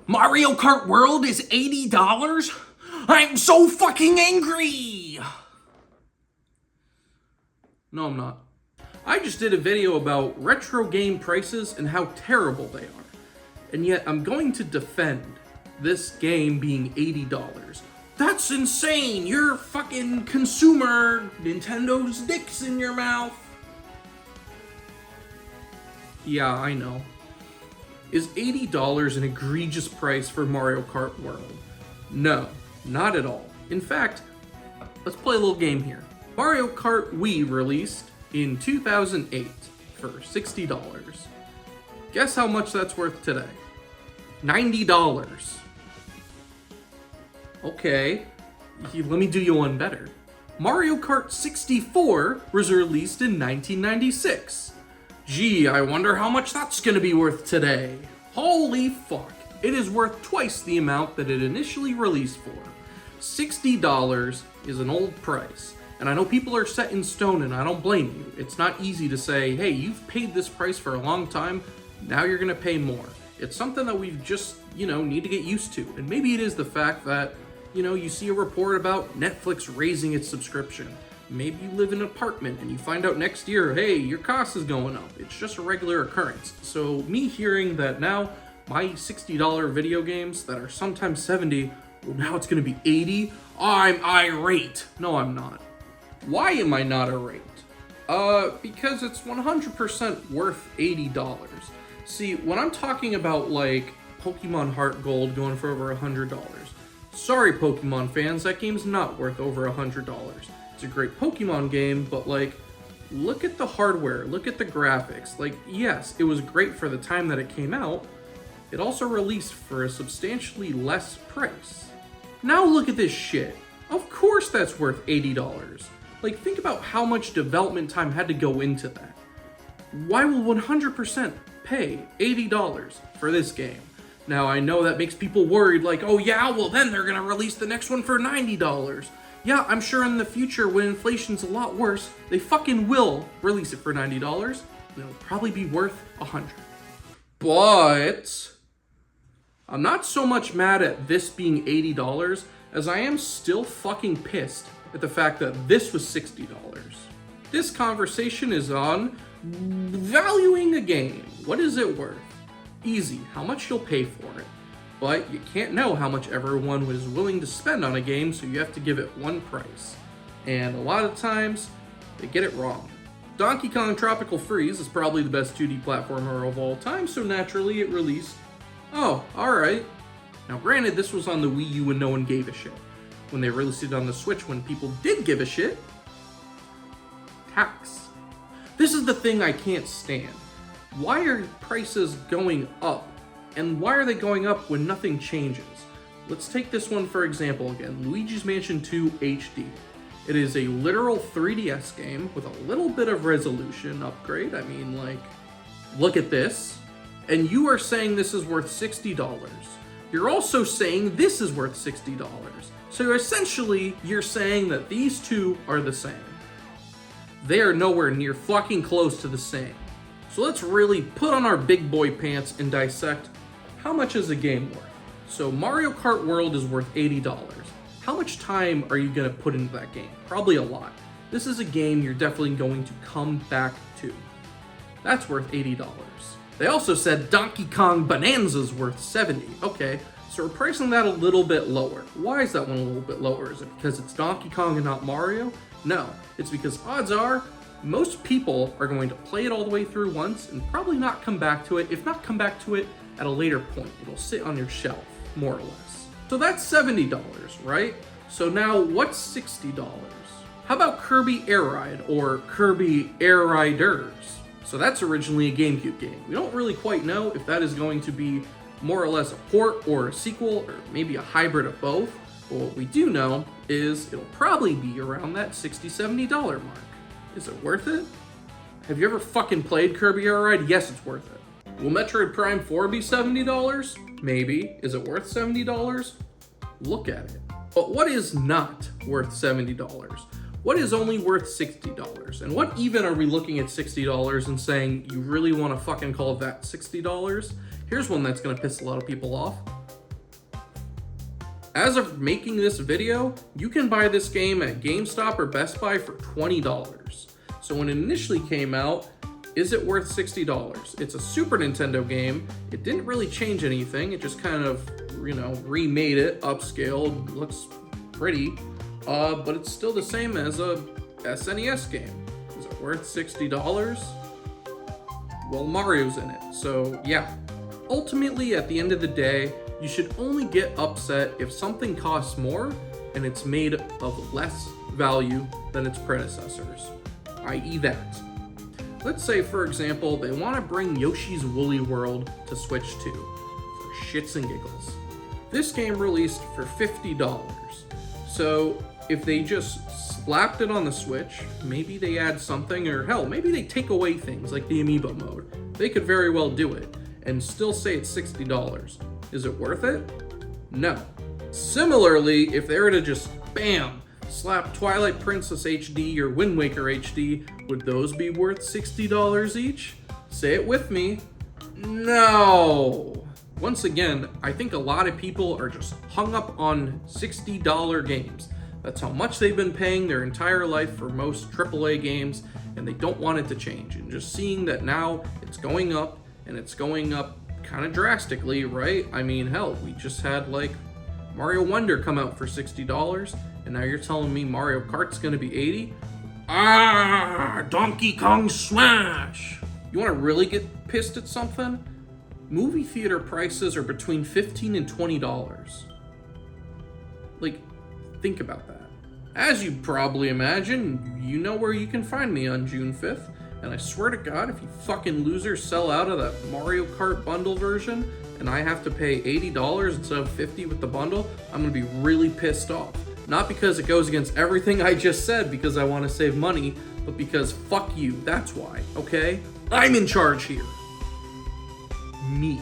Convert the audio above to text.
Mario Kart World is $80? I'm so fucking angry! No, I'm not. I just did a video about retro game prices and how terrible they are. And yet I'm going to defend this game being $80. That's insane! You're fucking consumer! Nintendo's dick's in your mouth! Yeah, I know. Is $80 an egregious price for Mario Kart World? No, not at all. In fact, let's play a little game here. Mario Kart Wii released in 2008 for $60. Guess how much that's worth today? $90. Okay, let me do you one better. Mario Kart 64 was released in 1996. Gee, I wonder how much that's gonna be worth today. Holy fuck, it is worth twice the amount that it initially released for. $60 is an old price, and I know people are set in stone and I don't blame you. It's not easy to say, hey, you've paid this price for a long time, now you're gonna pay more. It's something that we've just, need to get used to. And maybe it is the fact that, you see a report about Netflix raising its subscription. Maybe you live in an apartment and you find out next year, hey, your cost is going up. It's just a regular occurrence. So me hearing that now my $60 video games that are sometimes $70, well, now it's gonna be $80, I'm irate. No, I'm not. Why am I not irate? Because it's 100% worth $80. See, when I'm talking about like Pokemon Heart Gold going for over $100, sorry Pokemon fans, that game's not worth over $100. It's a great Pokemon game, but like, look at the hardware, look at the graphics. Like, yes, it was great for the time that it came out. It also released for a substantially less price. Now look at this shit. Of course that's worth $80. Like, think about how much development time had to go into that. Why will 100% pay $80 for this game? Now, I know that makes people worried, like, oh yeah, well then they're gonna release the next one for $90. Yeah, I'm sure in the future, when inflation's a lot worse, they fucking will release it for $90, and it'll probably be worth $100. But I'm not so much mad at this being $80 as I am still fucking pissed at the fact that this was $60. This conversation is on valuing a game. What is it worth? Easy, how much you'll pay for it. But you can't know how much everyone was willing to spend on a game, so you have to give it one price. And a lot of times, they get it wrong. Donkey Kong Tropical Freeze is probably the best 2D platformer of all time, so naturally it released. Oh, alright. Now granted, this was on the Wii U when no one gave a shit. When they released it on the Switch when people did give a shit, tax. This is the thing I can't stand. Why are prices going up? And why are they going up when nothing changes? Let's take this one for example again, Luigi's Mansion 2 HD. It is a literal 3DS game with a little bit of resolution upgrade. I mean, like, look at this. And you are saying this is worth $60. You're also saying this is worth $60. So essentially, you're saying that these two are the same. They are nowhere near fucking close to the same. So let's really put on our big boy pants and dissect how much is a game worth. So Mario Kart World is worth $80. How much time are you gonna put into that game? Probably a lot. This is a game you're definitely going to come back to. That's worth $80. They also said Donkey Kong Bonanza's worth $70. Okay, so we're pricing that a little bit lower. Why is that one a little bit lower? Is it because it's Donkey Kong and not Mario? No, it's because odds are most people are going to play it all the way through once and probably not come back to it. If not come back to it at a later point, it'll sit on your shelf, more or less. So that's $70, right? So now what's $60? How about Kirby Air Ride or Kirby Air Riders? So that's originally a GameCube game. We don't really quite know if that is going to be more or less a port or a sequel or maybe a hybrid of both. But what we do know is it'll probably be around that $60, $70 mark. Is it worth it? Have you ever fucking played Kirby Air Ride? Yes, it's worth it. Will Metroid Prime 4 be $70? Maybe. Is it worth $70? Look at it. But what is not worth $70? What is only worth $60? And what even are we looking at $60 and saying, you really want to fucking call that $60? Here's one that's going to piss a lot of people off. As of making this video, you can buy this game at GameStop or Best Buy for $20. So when it initially came out, is it worth $60? It's a Super Nintendo game. It didn't really change anything. It just kind of, remade it, upscaled, looks pretty, but it's still the same as a SNES game. Is it worth $60? Well, Mario's in it, so yeah. Ultimately, at the end of the day, you should only get upset if something costs more and it's made of less value than its predecessors, i.e. that. Let's say, for example, they want to bring Yoshi's Woolly World to Switch 2, for shits and giggles. This game released for $50, so if they just slapped it on the Switch, maybe they add something, or hell, maybe they take away things like the amiibo mode. They could very well do it, and still say it's $60. Is it worth it? No. Similarly, if they were to just, bam, slap Twilight Princess HD or Wind Waker HD, would those be worth $60 each? Say it with me. No. Once again, I think a lot of people are just hung up on $60 games. That's how much they've been paying their entire life for most AAA games, and they don't want it to change. And just seeing that now it's going up, and it's going up kind of drastically, right? I mean, hell, we just had like Mario Wonder come out for $60, and now you're telling me Mario Kart's gonna be $80? Donkey Kong Smash! You wanna really get pissed at something? Movie theater prices are between $15 and $20. Like, think about that. As you probably imagine, you know where you can find me on June 5th. And I swear to God, if you fucking losers sell out of that Mario Kart bundle version and I have to pay $80 instead of $50 with the bundle, I'm gonna be really pissed off. Not because it goes against everything I just said because I want to save money, but because fuck you, that's why, okay? I'm in charge here. Me.